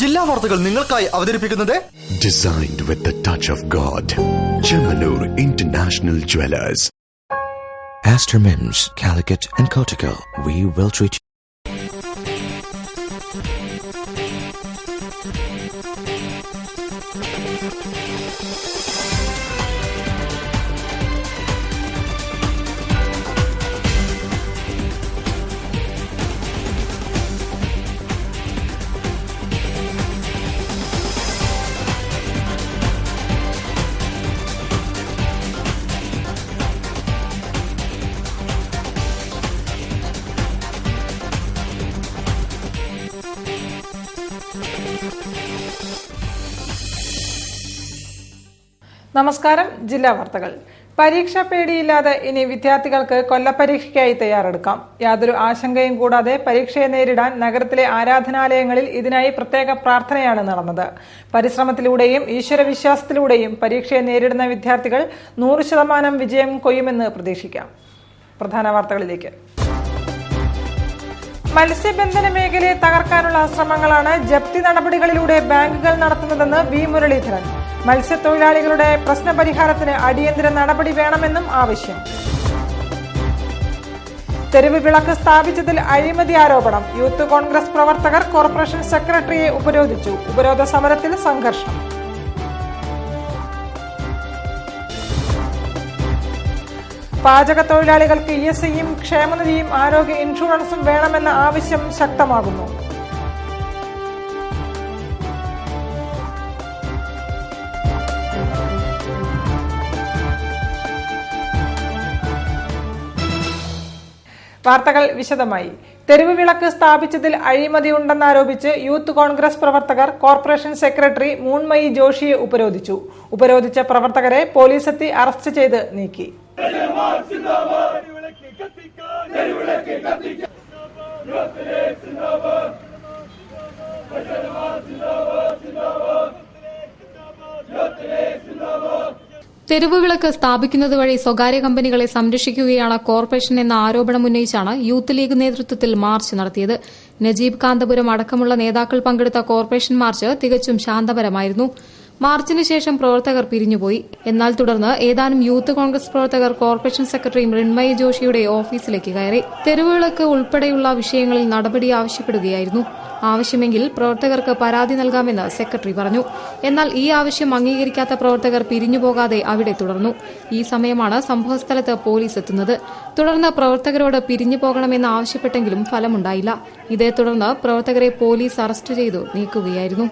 ജില്ലാ വാർത്തകൾ നിങ്ങൾക്കായി അവതരിപ്പിക്കുന്നത് Designed with the touch of God. Chemanur International Jewelers. Astor Mims, Calicut and Kottakkal. We will treat you. നമസ്കാരം. ജില്ലാ വാർത്തകൾ. പരീക്ഷാ പേടിയില്ലാതെ ഇനി വിദ്യാർത്ഥികൾക്ക് കൊല്ലപ്പരീക്ഷയ്ക്കായി തയ്യാറെടുക്കാം. യാതൊരു ആശങ്കയും കൂടാതെ പരീക്ഷയെ നേരിടാൻ നഗരത്തിലെ ആരാധനാലയങ്ങളിൽ ഇതിനായി പ്രത്യേക പ്രാർത്ഥനയാണ് നടന്നത്. പരിശ്രമത്തിലൂടെയും ഈശ്വരവിശ്വാസത്തിലൂടെയും പരീക്ഷയെ നേരിടുന്ന വിദ്യാർത്ഥികൾ 100% വിജയം കൊയ്യുമെന്ന് പ്രതീക്ഷിക്കാം. പ്രധാന വാർത്തകളിലേക്ക്. മത്സ്യബന്ധന മേഖലയെ തകർക്കാനുള്ള ശ്രമങ്ങളാണ് ജപ്തി നടപടികളിലൂടെ ബാങ്കുകൾ നടത്തുന്നതെന്ന് വി മുരളീധരൻ. മത്സ്യത്തൊഴിലാളികളുടെ പ്രശ്നപരിഹാരത്തിന് അടിയന്തര നടപടി വേണമെന്നും ആവശ്യം. തെരുവ് വിളക്ക് സ്ഥാപിച്ചതിൽ അഴിമതി ആരോപണം. യൂത്ത് കോൺഗ്രസ് പ്രവർത്തകർ കോർപ്പറേഷൻ സെക്രട്ടറിയെ ഉപരോധിച്ചു. ഉപരോധ സമരത്തിൽ സംഘർഷം. പാചക തൊഴിലാളികൾക്ക് ESIയും ക്ഷേമനിധിയും ആരോഗ്യ ഇൻഷുറൻസും വേണമെന്ന ആവശ്യം ശക്തമാകുന്നു. വാർത്തകൾ വിശദമായി. തെരുവ് വിളക്ക് സ്ഥാപിച്ചതിൽ അഴിമതിയുണ്ടെന്നാരോപിച്ച് യൂത്ത് കോൺഗ്രസ് പ്രവർത്തകർ കോർപ്പറേഷൻ സെക്രട്ടറി മൂൺമയി ജോഷിയെ ഉപരോധിച്ചു. ഉപരോധിച്ച പ്രവർത്തകരെ പോലീസെത്തി അറസ്റ്റ് ചെയ്ത് നീക്കി. തെരുവുവിളക്ക് സ്ഥാപിക്കുന്നത് വഴി സ്വകാര്യ കമ്പനികളെ സംരക്ഷിക്കുകയാണ് കോർപ്പറേഷൻ എന്ന ആരോപണം ഉന്നയിച്ചാണ് യൂത്ത് ലീഗ് നേതൃത്വത്തിൽ മാർച്ച് നടത്തിയത്. നജീബ് കാന്തപുരം അടക്കമുള്ള നേതാക്കൾ പങ്കെടുത്ത കോർപ്പറേഷൻ മാർച്ച് തികച്ചും ശാന്തപരമായിരുന്നു. മാർച്ചിന് ശേഷം പ്രവർത്തകർ പിരിഞ്ഞുപോയി. എന്നാൽ തുടർന്ന് ഏതാനും യൂത്ത് കോൺഗ്രസ് പ്രവർത്തകർ കോർപ്പറേഷൻ സെക്രട്ടറി മൃണ്മയി ജോഷിയുടെ ഓഫീസിലേക്ക് കയറി. തെരുവുവിളക്ക് ഉൾപ്പെടെയുള്ള വിഷയങ്ങളിൽ നടപടി ആവശ്യപ്പെടുകയായിരുന്നു. ആവശ്യമെങ്കിൽ പ്രവർത്തകർക്ക് പരാതി നൽകാമെന്ന് സെക്രട്ടറി പറഞ്ഞു. എന്നാൽ ഈ ആവശ്യം അംഗീകരിക്കാത്ത പ്രവർത്തകർ പിരിഞ്ഞുപോകാതെ അവിടെ തുടർന്നു. ഈ സമയമാണ് സംഭവസ്ഥലത്ത് പോലീസ് എത്തുന്നത്. തുടർന്ന് പ്രവർത്തകരോട് പിരിഞ്ഞു പോകണമെന്ന് ആവശ്യപ്പെട്ടെങ്കിലും ഫലമുണ്ടായില്ല. ഇതേ തുടർന്ന് പ്രവർത്തകരെ പോലീസ് അറസ്റ്റ് ചെയ്തു നീക്കുകയായിരുന്നു.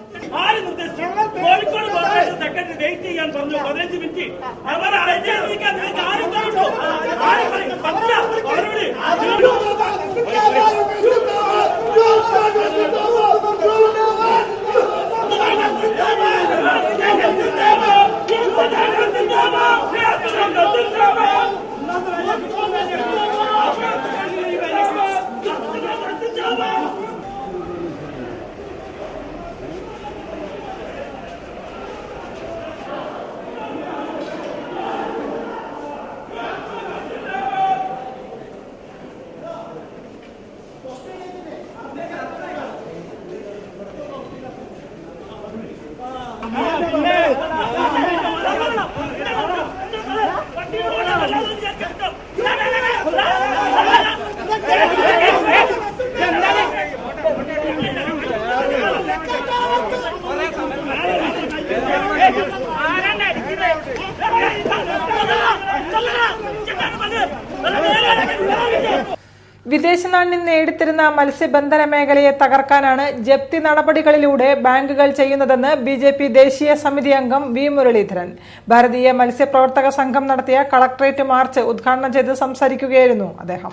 വിദേശ നാണ്യം നേടിത്തരുന്ന മത്സ്യബന്ധന മേഖലയെ തകർക്കാനാണ് ജപ്തി നടപടികളിലൂടെ ബാങ്കുകൾ ചെയ്യുന്നതെന്ന് BJP ദേശീയ സമിതി അംഗം വി മുരളീധരൻ. ഭാരതീയ മത്സ്യപ്രവർത്തക സംഘം നടത്തിയ കളക്ടറേറ്റ് മാർച്ച് ഉദ്ഘാടനം ചെയ്ത് സംസാരിക്കുകയായിരുന്നു അദ്ദേഹം.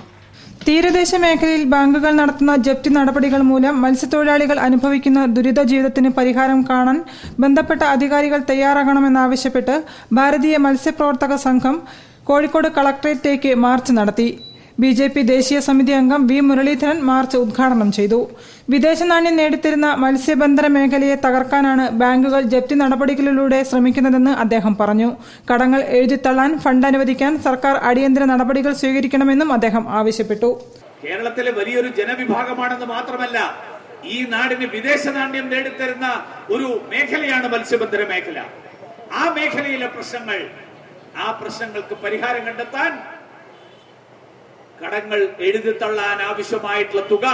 തീരദേശ മേഖലയിൽ ബാങ്കുകൾ നടത്തുന്ന ജപ്തി നടപടികൾ മൂലം മത്സ്യത്തൊഴിലാളികൾ അനുഭവിക്കുന്ന ദുരിത ജീവിതത്തിന് പരിഹാരം കാണാൻ ബന്ധപ്പെട്ട അധികാരികൾ തയ്യാറാകണമെന്നാവശ്യപ്പെട്ട് ഭാരതീയ മത്സ്യപ്രവർത്തക സംഘം കോഴിക്കോട് കളക്ടറേറ്റിലേക്ക് മാർച്ച് നടത്തി. BJP ദേശീയ സമിതി അംഗം വി മുരളീധരൻ മാർച്ച് ഉദ്ഘാടനം ചെയ്തു. വിദേശ നാണ്യം നേടിത്തരുന്ന മത്സ്യബന്ധന മേഖലയെ തകർക്കാനാണ് ബാങ്കുകൾ ജപ്തി നടപടികളിലൂടെ ശ്രമിക്കുന്നതെന്ന് അദ്ദേഹം പറഞ്ഞു. കടങ്ങൾ എഴുതിത്തള്ളാൻ ഫണ്ട് അനുവദിക്കാൻ സർക്കാർ അടിയന്തര നടപടികൾ സ്വീകരിക്കണമെന്നും അദ്ദേഹം ആവശ്യപ്പെട്ടു. കേരളത്തിലെ വലിയൊരു ജനവിഭാഗമാണെന്ന് മാത്രമല്ല ഈ നാടിന് വിദേശ നാണ്യം നേടിത്തരുന്ന ഒരു മേഖലയാണ് മത്സ്യബന്ധന മേഖല. ആ മേഖലയിലെ പ്രശ്നങ്ങൾക്ക് പരിഹാരം കണ്ടെത്താൻ കടങ്ങൾ എഴുതിത്തള്ളാൻ ആവശ്യമായിട്ടുള്ള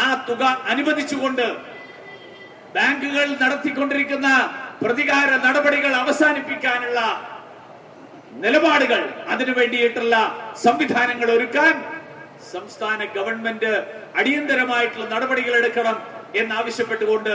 ആ തുക അനുവദിച്ചുകൊണ്ട് ബാങ്കുകൾ നടത്തിക്കൊണ്ടിരിക്കുന്ന പ്രതികാര നടപടികൾ അവസാനിപ്പിക്കാനുള്ള നിലപാടുകൾ, അതിനു വേണ്ടിയിട്ടുള്ള സംവിധാനങ്ങൾ ഒരുക്കാൻ സംസ്ഥാന ഗവൺമെന്റ് അടിയന്തരമായിട്ടുള്ള നടപടികൾ എടുക്കണം എന്നാവശ്യപ്പെട്ടുകൊണ്ട്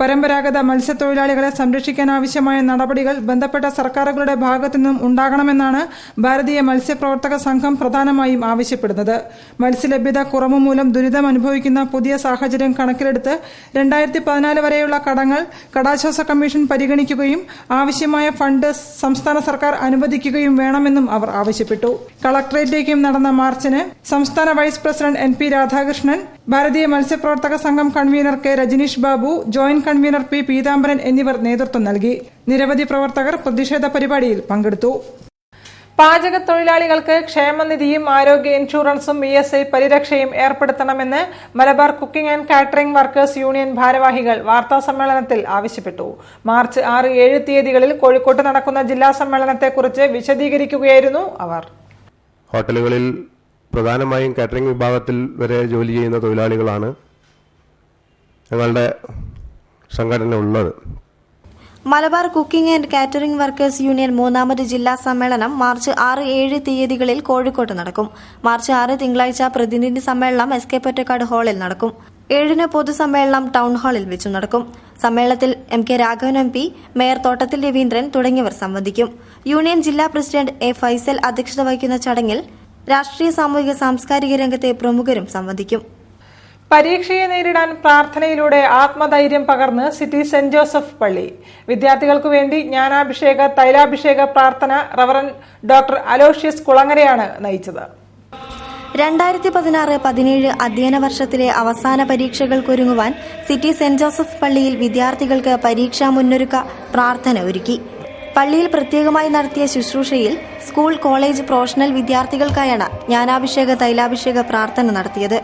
പരമ്പരാഗത മത്സ്യത്തൊഴിലാളികളെ സംരക്ഷിക്കാൻ ആവശ്യമായ നടപടികൾ ബന്ധപ്പെട്ട സർക്കാരുകളുടെ ഭാഗത്തു നിന്നും ഉണ്ടാകണമെന്നാണ് ഭാരതീയ മത്സ്യപ്രവർത്തക സംഘം പ്രധാനമായും ആവശ്യപ്പെടുന്നത്. മത്സ്യലഭ്യത കുറവ് മൂലം ദുരിതം അനുഭവിക്കുന്ന പുതിയ സാഹചര്യം കണക്കിലെടുത്ത് 2014 വരെയുള്ള കടങ്ങൾ കടാശ്വാസ കമ്മീഷൻ പരിഗണിക്കുകയും ആവശ്യമായ ഫണ്ട് സംസ്ഥാന സർക്കാർ അനുവദിക്കുകയും വേണമെന്നും അവർ ആവശ്യപ്പെട്ടു. കളക്ടറേറ്റിലേക്കും നടന്ന മാർച്ചിന് സംസ്ഥാന വൈസ് പ്രസിഡന്റ് NP രാധാകൃഷ്ണൻ, ഭാരതീയ മത്സ്യപ്രവർത്തക സംഘം convener K Rajneesh Babu, joint convener P Peethambaran എന്നിവർ നേതൃത്വം നൽകി. നിരവധി പ്രവർത്തകർ പ്രതിഷേധ പരിപാടിയിൽ പങ്കെടുത്തു. പാചക തൊഴിലാളികൾക്ക് ക്ഷേമനിധിയും ആരോഗ്യ ഇൻഷുറൻസും ESI പരിരക്ഷയും ഏർപ്പെടുത്തണമെന്ന് Malabar cooking and catering workers union ഭാരവാഹികൾ വാർത്താസമ്മേളനത്തിൽ ആവശ്യപ്പെട്ടു. മാർച്ച് 6, 7 തീയതികളിൽ കോഴിക്കോട്ട് നടക്കുന്ന ജില്ലാ സമ്മേളനത്തെക്കുറിച്ച് വിശദീകരിക്കുകയായിരുന്നു അവർ. ഹോട്ടലുകളിൽ പ്രധാനമായും കാറ്ററിംഗ് വിഭാഗത്തിൽ വരെ ജോലി ചെയ്യുന്ന തൊഴിലാളികളാണ് ഞങ്ങളുടെ സംഘടന ഉള്ളത്. Malabar cooking and catering workers union 3ാമത് ജില്ലാ സമ്മേളനം മാർച്ച് 6, 7 തീയതികളിൽ കോഴിക്കോട്ട് നടക്കും. മാർച്ച് 6 തിങ്കളാഴ്ച പ്രതിനിധി സമ്മേളനം SK പൊറ്റക്കാട് ഹാളിൽ നടക്കും. 7 പൊതുസമ്മേളനം ടൗൺ ഹാളിൽ വെച്ചു നടക്കും. സമ്മേളനത്തിൽ MK Raghavan MP, mayor Thottathil Raveendran തുടങ്ങിയവർ സംബന്ധിക്കും. യൂണിയൻ ജില്ലാ പ്രസിഡന്റ് A ഫൈസൽ അധ്യക്ഷത വഹിക്കുന്ന ചടങ്ങിൽ രാഷ്ട്രീയ, സാമൂഹിക, സാംസ്കാരിക രംഗത്തെ പ്രമുഖരും സംബന്ധിക്കും. പരീക്ഷയെ നേരിടാൻ പ്രാർത്ഥനയിലൂടെ ആത്മധൈര്യം പകർന്ന് സിറ്റി സെന്റ് ജോസഫ് പള്ളി. വിദ്യാർത്ഥികൾക്കു വേണ്ടി ജ്ഞാനാഭിഷേക, തൈലാഭിഷേക പ്രാർത്ഥന റവറന്റ് ഡോക്ടർ അലോഷ്യസ് കുളങ്ങരയാണ് നയിച്ചത്. 2016-17 അധ്യയന വർഷത്തിലെ അവസാന പരീക്ഷകൾക്കൊരുങ്ങുവാൻ സിറ്റി സെന്റ് ജോസഫ് പള്ളിയിൽ വിദ്യാർത്ഥികൾക്ക് പരീക്ഷാ മുന്നൊരുക്ക പ്രാർത്ഥന ഒരുക്കി. പള്ളിയിൽ പ്രത്യേകമായി നടത്തിയ ശുശ്രൂഷയിൽ സ്കൂൾ, കോളേജ്, പ്രൊഫഷണൽ വിദ്യാർത്ഥികൾക്കായാണ് ജ്ഞാനാഭിഷേക, തൈലാഭിഷേക പ്രാർത്ഥന നടത്തിയത്.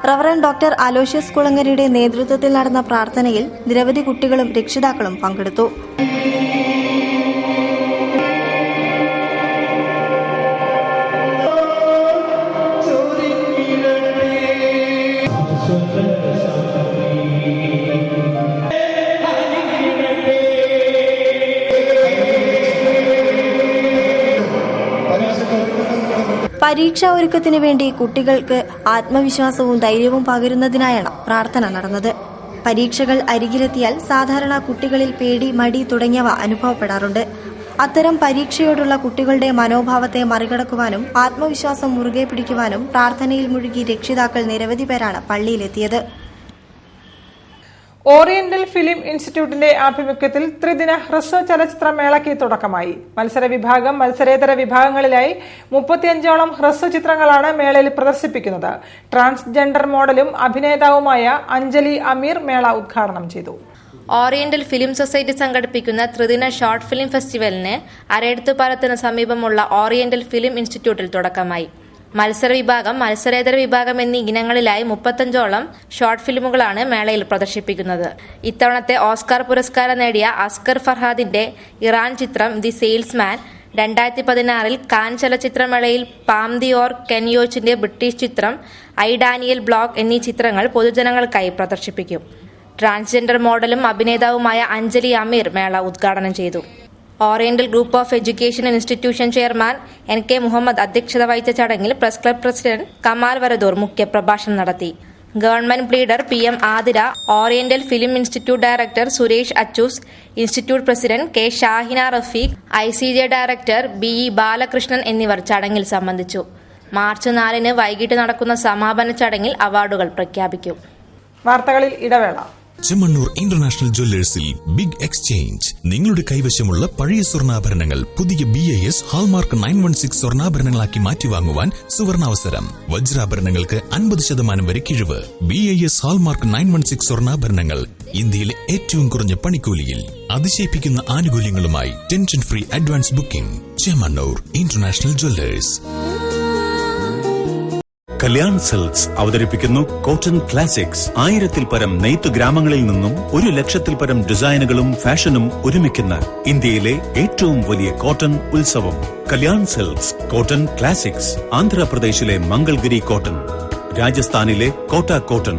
റവറന്റ് ഡോക്ടർ അലോഷ്യസ് കുളങ്ങരയുടെ നേതൃത്വത്തിൽ നടന്ന പ്രാർത്ഥനയിൽ നിരവധി കുട്ടികളും രക്ഷിതാക്കളും പങ്കെടുത്തു. പരീക്ഷാ ഒരുക്കത്തിനു വേണ്ടി കുട്ടികൾക്ക് ആത്മവിശ്വാസവും ധൈര്യവും പകരുന്നതിനായാണ് പ്രാർത്ഥന നടന്നത്. പരീക്ഷകൾ അരികിലെത്തിയാൽ സാധാരണ കുട്ടികളിൽ പേടി, മടി തുടങ്ങിയവ അനുഭവപ്പെടാറുണ്ട്. അത്തരം പരീക്ഷയോടുള്ള കുട്ടികളുടെ മനോഭാവത്തെ മറികടക്കുവാനും ആത്മവിശ്വാസം മുറുകെ പിടിക്കുവാനും പ്രാർത്ഥനയിൽ മുഴുകി രക്ഷിതാക്കൾ നിരവധി പേരാണ് പള്ളിയിലെത്തിയത്. ഓറിയന്റൽ ഫിലിം ഇൻസ്റ്റിറ്റ്യൂട്ടിന്റെ ആഭിമുഖ്യത്തിൽ ത്രിദിന ഹ്രസ്വ ചലച്ചിത്ര മേളയ്ക്ക് തുടക്കമായി. മത്സര വിഭാഗം, മത്സരേതര വിഭാഗങ്ങളിലായി 35ഓളം ഹ്രസ്വ ചിത്രങ്ങളാണ് മേളയിൽ പ്രദർശിപ്പിക്കുന്നത്. ട്രാൻസ്ജെൻഡർ മോഡലും അഭിനേതാവുമായ അഞ്ജലി അമീർ മേള ഉദ്ഘാടനം ചെയ്തു. ഓറിയന്റൽ ഫിലിം സൊസൈറ്റി സംഘടിപ്പിക്കുന്ന ത്രിദിന ഷോർട്ട് ഫിലിം ഫെസ്റ്റിവലിന് അരയടുത്തുപാലത്തിന് സമീപമുള്ള ഓറിയന്റൽ ഫിലിം ഇൻസ്റ്റിറ്റ്യൂട്ടിൽ തുടക്കമായി. മത്സര വിഭാഗം, മത്സരേതര വിഭാഗം എന്നീ ഇനങ്ങളിലായി 35ഓളം ഷോർട്ട് ഫിലിമുകളാണ് മേളയിൽ പ്രദർശിപ്പിക്കുന്നത്. ഇത്തവണത്തെ ഓസ്കാർ പുരസ്കാരം നേടിയ അസ്കർ ഫർഹാദിന്റെ ഇറാൻ ചിത്രം ദി സെയിൽസ്മാൻ, 2016 കാൻ ചലച്ചിത്രമേളയിൽ പാം ദി ഓർ കെൻയോച്ചിന്റെ ബ്രിട്ടീഷ് ചിത്രം ഐ ഡാനിയൽ ബ്ലോക്ക് എന്നീ ചിത്രങ്ങൾ പൊതുജനങ്ങൾക്കായി പ്രദർശിപ്പിക്കും. ട്രാൻസ്ജെൻഡർ മോഡലും അഭിനേതാവുമായ അഞ്ജലി അമീർ മേള ഉദ്ഘാടനം ചെയ്തു. Oriental group of education institution chairman NK Muhammad അധ്യക്ഷത വഹിച്ച ചടങ്ങിൽ press club president Kamal Varadoor മുഖ്യപ്രഭാഷണം നടത്തി. Government pleader PM Athira, oriental film institute director Suresh Achoos, institute president K Shahina Rafeeq, ICJ director BE Balakrishnan എന്നിവർ ചടങ്ങിൽ സംബന്ധിച്ചു. മാർച്ച് 4 വൈകിട്ട് നടക്കുന്ന സമാപന ചടങ്ങിൽ അവാർഡുകൾ പ്രഖ്യാപിക്കും. വാർത്തകളിൽ ഇടവേള. ചെമ്മണ്ണൂർ ഇന്റർനാഷണൽ ജ്വല്ലേഴ്സിൽ ബിഗ് എക്സ്ചേഞ്ച്. നിങ്ങളുടെ കൈവശമുള്ള പഴയ സ്വർണ്ണാഭരണങ്ങൾ പുതിയ BIS ഹാൾമാർക്ക് 916 സ്വർണ്ണാഭരണങ്ങളാക്കി മാറ്റിവാങ്ങുവാൻ സുവർണാവസരം. വജ്രാഭരണങ്ങൾക്ക് 50% വരെ കിഴിവ്. BIS ഹാൾമാർക്ക് 916 സ്വർണ്ണാഭരണങ്ങൾ ഇന്ത്യയിലെ ഏറ്റവും കുറഞ്ഞ പണിക്കൂലിയിൽ അതിശയിപ്പിക്കുന്ന ആനുകൂല്യങ്ങളുമായി tension free advance booking. Chemmanur international jewellers. Kalyan silks അവതരിപ്പിക്കുന്നു കോട്ടൺ ക്ലാസിക്സ്. 1000-ൽ പരം നെയ്ത്ത് ഗ്രാമങ്ങളിൽ നിന്നും 1,00,000-ൽ പരം ഡിസൈനുകളും ഫാഷനും ഒരുമിക്കുന്ന ഇന്ത്യയിലെ ഏറ്റവും വലിയ കോട്ടൺ ഉത്സവം. Kalyan silks cotton classics. ആന്ധ്രാപ്രദേശിലെ മംഗൾഗിരി കോട്ടൺ, രാജസ്ഥാനിലെ കോട്ട കോട്ടൺ,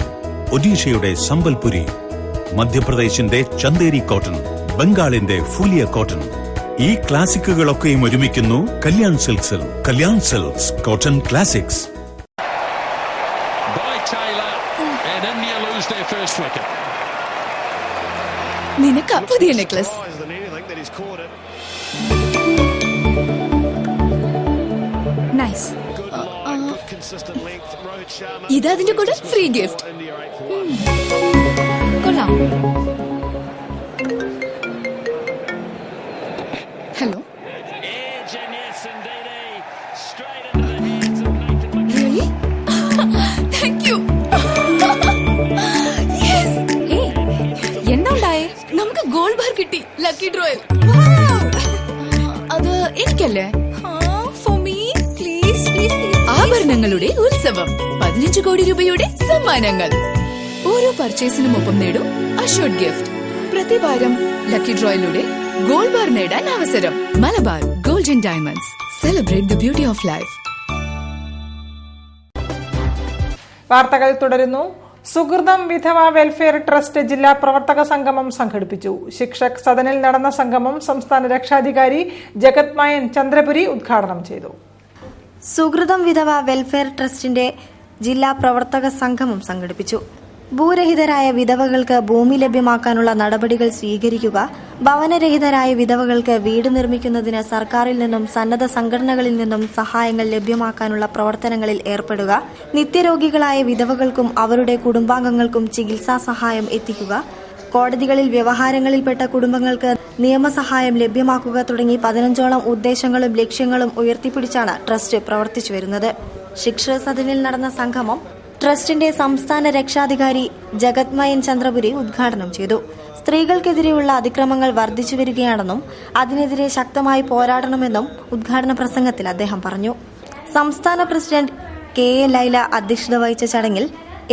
ഒഡീഷയുടെ സംബൽപുരി, മധ്യപ്രദേശിന്റെ ചന്ദേരി കോട്ടൺ, ബംഗാളിന്റെ ഫുലിയ കോട്ടൺ. ഈ ക്ലാസിക്കുകളൊക്കെയും ഒരുമിക്കുന്നു കല്യാൺ സിൽക്സിൽ. Kalyan silks cotton classics. നിനക്ക് പുതിയ നെക്ലസ്. നൈസ്. ഇതതിന്റെ കൂടെ ഫ്രീ ഗിഫ്റ്റ്. കൊള്ളാം. ഹലോ. റിയലി? Thank you. എന്താ ഉണ്ടായേ? നമുക്ക് ഗോൾഡ് ബാർ കിട്ടി ലക്കി ഡ്രോയിൽ. അത് എനിക്കല്ലേ? ആഭരണങ്ങളുടെ ഉത്സവം, 15 കോടി രൂപയുടെ സമ്മാനങ്ങൾ. ഓരോ പർച്ചേസിനും ഒപ്പം നേടും അഷ്വർഡ് ഗിഫ്റ്റ്. പ്രതിവാരം ലക്കി ഡ്രോയിലൂടെ ഗോൾഡ് ബാർ നേടാൻ അവസരം. Malabar gold and diamonds. Celebrate the beauty of life. വാർത്തകൾ തുടരുന്നു. സുഹൃതം വിധവ വെൽഫെയർ ട്രസ്റ്റ് ജില്ലാ പ്രവർത്തക സംഗമം സംഘടിപ്പിച്ചു. ശിക്ഷക് സദനിൽ നടന്ന സംഗമം സംസ്ഥാന രക്ഷാധികാരി ജഗത് മായൻ ചന്ദ്രപുരി ഉദ്ഘാടനം ചെയ്തു. സുഹൃതം വിധവ വെൽഫെയർ ട്രസ്റ്റിന്റെ ജില്ലാ പ്രവർത്തക സംഗമം സംഘടിപ്പിച്ചു. ഭൂരഹിതരായ വിധവകൾക്ക് ഭൂമി ലഭ്യമാക്കാനുള്ള നടപടികൾ സ്വീകരിക്കുക, ഭവനരഹിതരായ വിധവകൾക്ക് വീട് നിർമ്മിക്കുന്നതിന് സർക്കാരിൽ നിന്നും സന്നദ്ധ സംഘടനകളിൽ നിന്നും സഹായങ്ങൾ ലഭ്യമാക്കാനുള്ള പ്രവർത്തനങ്ങളിൽ ഏർപ്പെടുക, നിത്യരോഗികളായ വിധവകൾക്കും അവരുടെ കുടുംബാംഗങ്ങൾക്കും ചികിത്സാ സഹായം എത്തിക്കുക, കോടതികളിൽ വ്യവഹാരങ്ങളിൽപ്പെട്ട കുടുംബങ്ങൾക്ക് നിയമസഹായം ലഭ്യമാക്കുക തുടങ്ങി 15ഓളം ഉദ്ദേശങ്ങളും ലക്ഷ്യങ്ങളും ഉയർത്തിപ്പിടിച്ചാണ് ട്രസ്റ്റ് പ്രവർത്തിച്ചു വരുന്നത്. ശിക്ഷ സദനിൽ നടന്ന സംഗമം ട്രസ്റ്റിന്റെ സംസ്ഥാന രക്ഷാധികാരി ജഗത് മയൻ ചന്ദ്രപുരി ഉദ്ഘാടനം ചെയ്തു. സ്ത്രീകൾക്കെതിരെയുള്ള അതിക്രമങ്ങൾ വർദ്ധിച്ചു വരികയാണെന്നും അതിനെതിരെ ശക്തമായി പോരാടണമെന്നും ഉദ്ഘാടന പ്രസംഗത്തിൽ അദ്ദേഹം പറഞ്ഞു. സംസ്ഥാന പ്രസിഡന്റ് കെ എ ലൈല അധ്യക്ഷത വഹിച്ച ചടങ്ങിൽ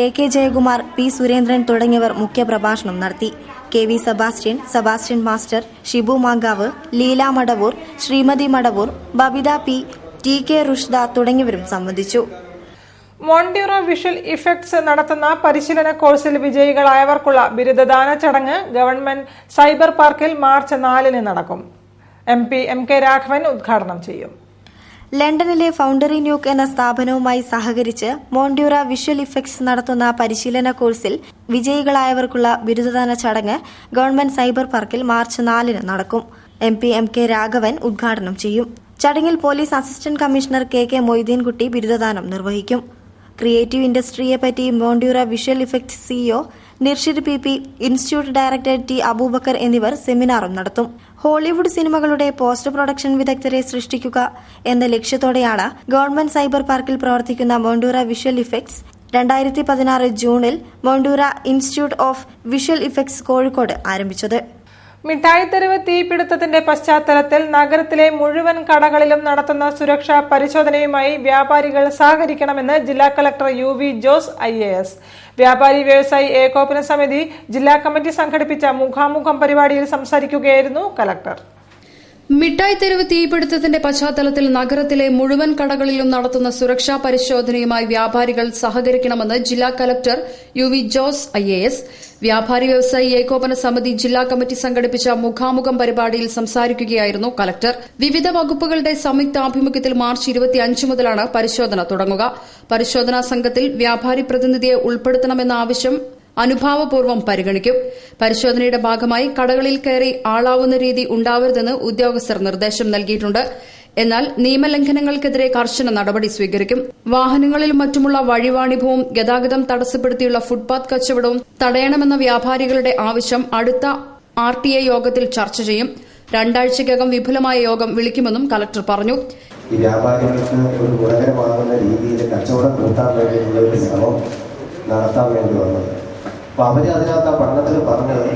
A K Jayakumar, P Surendran തുടങ്ങിയവർ മുഖ്യപ്രഭാഷണം നടത്തി. K V Sebastian master, Shibu Mankavu, Leela Madavoor, Srimathi Madavoor, Babitha P, T K Rushda തുടങ്ങിയവരും സംബന്ധിച്ചു. മോണ്ടിയൂറോ വിഷ്വൽ ഇഫക്ട്സ് നടത്തുന്ന പരിശീലന കോഴ്സിൽ വിജയികളായവർക്കുള്ള ബിരുദദാന ചടങ്ങ് ഗവൺമെന്റ് സൈബർ പാർക്കിൽ മാർച്ച് 4 നടക്കും. MP എം കെ രാഘവൻ ഉദ്ഘാടനം ചെയ്യും. ലണ്ടനിലെ ഫൗണ്ടറി ന്യൂക്ക് എന്ന സ്ഥാപനവുമായി സഹകരിച്ച് മോണ്ടിയൂറോ വിഷ്വൽ ഇഫക്ട്സ് നടത്തുന്ന പരിശീലന കോഴ്സിൽ വിജയികളായവർക്കുള്ള ബിരുദദാന ചടങ്ങ് ഗവൺമെന്റ് സൈബർ പാർക്കിൽ മാർച്ച് 4 നടക്കും. MP എം കെ രാഘവൻ ഉദ്ഘാടനം ചെയ്യും. ചടങ്ങിൽ police assistant commissioner K Moideenkutty ബിരുദദാനം നിർവഹിക്കും. ക്രിയേറ്റീവ് ഇൻഡസ്ട്രിയെപ്പറ്റി Montiuro visual effects CEO Nirshid PP, institute director T Aboobacker എന്നിവർ സെമിനാറും നടത്തും. ഹോളിവുഡ് സിനിമകളുടെ പോസ്റ്റ് പ്രൊഡക്ഷൻ വിദഗ്ധരെ സൃഷ്ടിക്കുക എന്ന ലക്ഷ്യത്തോടെയാണ് ഗവൺമെന്റ് സൈബർ പാർക്കിൽ പ്രവർത്തിക്കുന്ന മോണ്ടിയൂറോ വിഷ്വൽ ഇഫക്ട്സ് 2016 ജൂണിൽ Montiuro institute of visual effects Kozhikode ആരംഭിച്ചത്. മിഠായിത്തെരുവ് തീപിടുത്തത്തിന്റെ പശ്ചാത്തലത്തിൽ നഗരത്തിലെ മുഴുവൻ കടകളിലും നടത്തുന്ന സുരക്ഷാ പരിശോധനയുമായി വ്യാപാരികൾ സഹകരിക്കണമെന്ന് ജില്ലാ കളക്ടർ UV ജോസ് IAS. വ്യാപാരി വ്യവസായി ഏകോപന സമിതി ജില്ലാ കമ്മിറ്റി സംഘടിപ്പിച്ച മുഖാമുഖം പരിപാടിയിൽ സംസാരിക്കുകയായിരുന്നു കളക്ടർ. മിഠായിത്തെരുവ് തീപിടുത്തത്തിന്റെ പശ്ചാത്തലത്തിൽ നഗരത്തിലെ മുഴുവൻ കടകളിലും നടത്തുന്ന സുരക്ഷാ പരിശോധനയുമായി വ്യാപാരികൾ സഹകരിക്കണമെന്ന് ജില്ലാ കലക്ടർ UV ജോസ് IAS. വ്യാപാരി വ്യവസായി ഏകോപന സമിതി ജില്ലാ കമ്മിറ്റി സംഘടിപ്പിച്ച മുഖാമുഖം പരിപാടിയിൽ സംസാരിക്കുകയായിരുന്നു കലക്ടർ. വിവിധ വകുപ്പുകളുടെ സംയുക്താഭിമുഖ്യത്തിൽ മാർച്ച് 25 മുതലാണ് പരിശോധന തുടങ്ങുക. പരിശോധനാ സംഘത്തിൽ വ്യാപാരി പ്രതിനിധിയെ ഉൾപ്പെടുത്തണമെന്ന ആവശ്യം അനുഭാവപൂർവ്വം പരിഗണിക്കും. പരിശോധനയുടെ ഭാഗമായി കടകളിൽ കയറി ആളാവുന്ന രീതി ഉണ്ടാവരുതെന്ന് ഉദ്യോഗസ്ഥർ നിർദ്ദേശം നൽകിയിട്ടുണ്ട്. എന്നാൽ നിയമലംഘനങ്ങൾക്കെതിരെ കർശന നടപടി സ്വീകരിക്കും. വാഹനങ്ങളിലും മറ്റുമുള്ള വഴിവാണിഭവും ഗതാഗതം തടസ്സപ്പെടുത്തിയുള്ള ഫുട്പാത്ത് കച്ചവടവും തടയണമെന്ന വ്യാപാരികളുടെ ആവശ്യം അടുത്ത RTA യോഗത്തിൽ ചർച്ച ചെയ്യും. 2 ആഴ്ചയ്ക്കകം വിപുലമായ യോഗം വിളിക്കുമെന്നും കലക്ടർ പറഞ്ഞു. ഈ വ്യാപാരികൾക്ക് ഒരു ഗുണകരമാകുന്ന രീതിയിൽ കച്ചവടം കൂട്ടാൻ വേണ്ടിയിട്ടുള്ള ഒരു ശ്രമം നടത്താൻ വേണ്ടി വന്നത്. അപ്പൊ അവര് അതിനകത്ത് ആ പഠനത്തിൽ പറഞ്ഞത്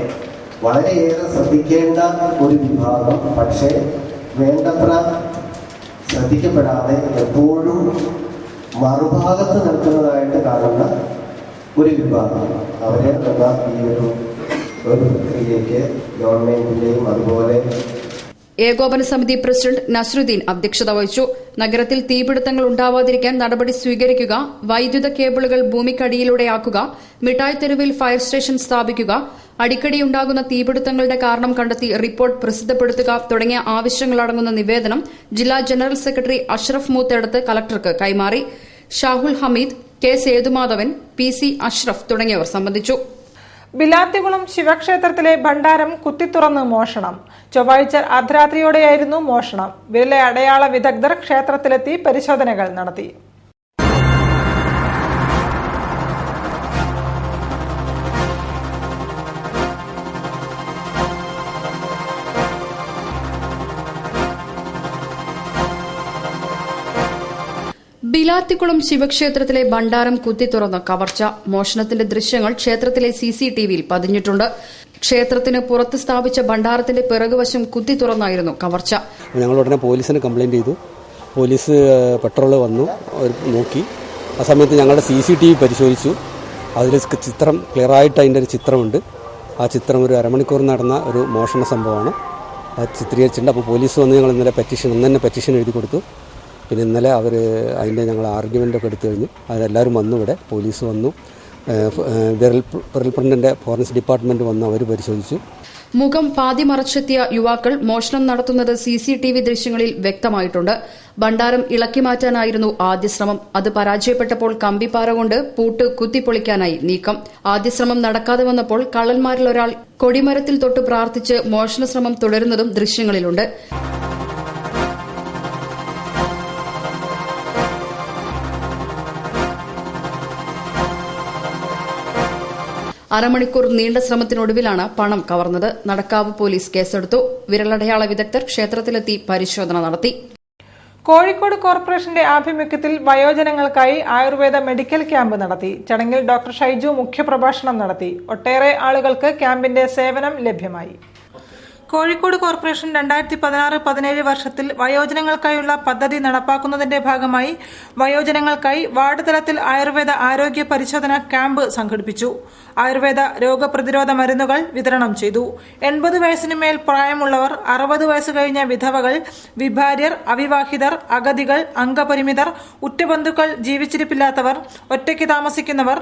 വളരെയേറെ ശ്രദ്ധിക്കേണ്ട ഒരു വിഭാഗം, പക്ഷേ വേണ്ടത്ര ശ്രദ്ധിക്കപ്പെടാതെ എപ്പോഴും മറുഭാഗത്ത് നിൽക്കുന്നതായിട്ട് കാണുന്ന ഒരു വിഭാഗം അവരെ ഈ ഒരു പ്രക്രിയയ്ക്ക് ഗവൺമെന്റിന്റെയും അതുപോലെ ഏകോപന സമിതി പ്രസിഡന്റ് നസ്രുദ്ദീൻ അധ്യക്ഷത വഹിച്ചു. നഗരത്തിൽ തീപിടുത്തങ്ങൾ ഉണ്ടാവാതിരിക്കാൻ നടപടി സ്വീകരിക്കുക, വൈദ്യുത കേബിളുകൾ ഭൂമിക്കടിയിലൂടെയാക്കുക, മിഠായി തെരുവിൽ ഫയർ സ്റ്റേഷൻ സ്ഥാപിക്കുക, അടിക്കടിയുണ്ടാകുന്ന തീപിടുത്തങ്ങളുടെ കാരണം കണ്ടെത്തി റിപ്പോർട്ട് പ്രസിദ്ധപ്പെടുത്തുക തുടങ്ങിയ ആവശ്യങ്ങളടങ്ങുന്ന നിവേദനം ജില്ലാ ജനറൽ സെക്രട്ടറി അഷ്റഫ് മൂത്തേടത്ത് കലക്ടർക്ക് കൈമാറി. ഷാഹുൽ ഹമീദ്, കെ സേതുമാധവൻ, PC അഷ്റഫ് തുടങ്ങിയവർ സംബന്ധിച്ചു. ബിലാത്തികുളം ശിവക്ഷേത്രത്തിലെ ഭണ്ഡാരം കുത്തിത്തുറന്ന് മോഷണം. ചൊവ്വാഴ്ച അർദ്ധരാത്രിയോടെയായിരുന്നു മോഷണം. വിരലെ അടയാള വിദഗ്ധർ ക്ഷേത്രത്തിലെത്തി പരിശോധനകൾ നടത്തി. ബിലാത്തിക്കുളം ശിവക്ഷേത്രത്തിലെ ഭണ്ഡാരം കുത്തിത്തുറന്ന കവർച്ച. മോഷണത്തിന്റെ ദൃശ്യങ്ങൾ ക്ഷേത്രത്തിലെ CCTVയിൽ പതിഞ്ഞിട്ടുണ്ട്. ക്ഷേത്രത്തിന് പുറത്ത് സ്ഥാപിച്ച ഭണ്ഡാരത്തിന്റെ പിറകുവശം കുത്തിത്തുറന്നായിരുന്നു കവർച്ച. ഞങ്ങൾ ഉടനെ പോലീസിന് കംപ്ലൈന്റ് ചെയ്തു. പോലീസ് പെട്രോൾ വന്നു, നോക്കി. ആ സമയത്ത് ഞങ്ങളുടെ CCTV പരിശോധിച്ചു. അതിൽ ചിത്രം ക്ലിയറായിട്ട് അതിൻ്റെ ഒരു ചിത്രമുണ്ട്. ആ ചിത്രം ഒരു അരമണിക്കൂർ നടന്ന ഒരു മോഷണ സംഭവമാണ്. അത് ചിത്രീകരിച്ചിട്ടുണ്ട്. അപ്പോൾ പോലീസ് വന്ന് ഞങ്ങൾ ഇന്നലെ പെറ്റീഷൻ എഴുതി കൊടുത്തു. പിന്നെ ഇന്നലെ അവർ അതിൻ്റെ ഞങ്ങൾ ആർഗ്യുമെൻ്റൊക്കെ എടുത്തു കഴിഞ്ഞു. അതെല്ലാവരും വന്നു. ഇവിടെ പോലീസ് വന്നു, വിരൽ പ്രിന്റിൻ്റെ ഫോറൻസിക് ഡിപ്പാർട്ട്മെൻറ്റ് വന്ന് അവർ പരിശോധിച്ചു. മുഖം പാതി മറച്ചെത്തിയ യുവാക്കൾ മോഷണം നടത്തുന്നത് CCTV ദൃശ്യങ്ങളിൽ വ്യക്തമായിട്ടുണ്ട്. ഭണ്ഡാരം ഇളക്കി മാറ്റാനായിരുന്നു ആദ്യ ശ്രമം. അത് പരാജയപ്പെട്ടപ്പോൾ കമ്പിപ്പാര കൊണ്ട് പൂട്ട് കുത്തിപ്പൊളിക്കാനായി നീക്കം. ആദ്യ ശ്രമം നടക്കാതെ വന്നപ്പോൾ കള്ളന്മാരിൽ ഒരാൾ കൊടിമരത്തിൽ തൊട്ട് പ്രാർത്ഥിച്ച് മോഷണ ശ്രമം തുടരുന്നതും ദൃശ്യങ്ങളിലുണ്ട്. അരമണിക്കൂർ നീണ്ട ശ്രമത്തിനൊടുവിലാണ് പണം കവർന്നത്. നടക്കാവ് പോലീസ് കേസെടുത്തു. വിരലടയാള വിദഗ്ധർ ക്ഷേത്രത്തിലെത്തി പരിശോധന നടത്തി. കോഴിക്കോട് കോർപ്പറേഷന്റെ ആഭിമുഖ്യത്തിൽ വയോജനങ്ങൾക്കായി ആയുർവേദ മെഡിക്കൽ ക്യാമ്പ് നടത്തി. ചടങ്ങിൽ ഡോക്ടർ ഷൈജു മുഖ്യപ്രഭാഷണം നടത്തി. ഒട്ടേറെ ആളുകൾക്ക് ക്യാമ്പിന്റെ സേവനം ലഭ്യമായി. കോഴിക്കോട് കോർപ്പറേഷൻ 2016-17 വർഷത്തിൽ വയോജനങ്ങൾക്കായുള്ള പദ്ധതി നടപ്പാക്കുന്നതിന്റെ ഭാഗമായി വയോജനങ്ങൾക്കായി വാർഡ് തലത്തിൽ ആയുർവേദ ആരോഗ്യ പരിശോധന ക്യാമ്പ് സംഘടിപ്പിച്ചു. ആയുർവേദ രോഗപ്രതിരോധ മരുന്നുകൾ വിതരണം ചെയ്തു. 80 വയസ്സിന് മേൽ പ്രായമുള്ളവർ, 60 വയസ്സ് കഴിഞ്ഞ വിധവകൾ, വിഭാര്യർ, അവിവാഹിതർ, അഗതികൾ, അംഗപരിമിതർ, ഉറ്റബന്ധുക്കൾ, ജീവിച്ചിരിപ്പില്ലാത്തവർ, ഒറ്റയ്ക്ക് താമസിക്കുന്നവർ,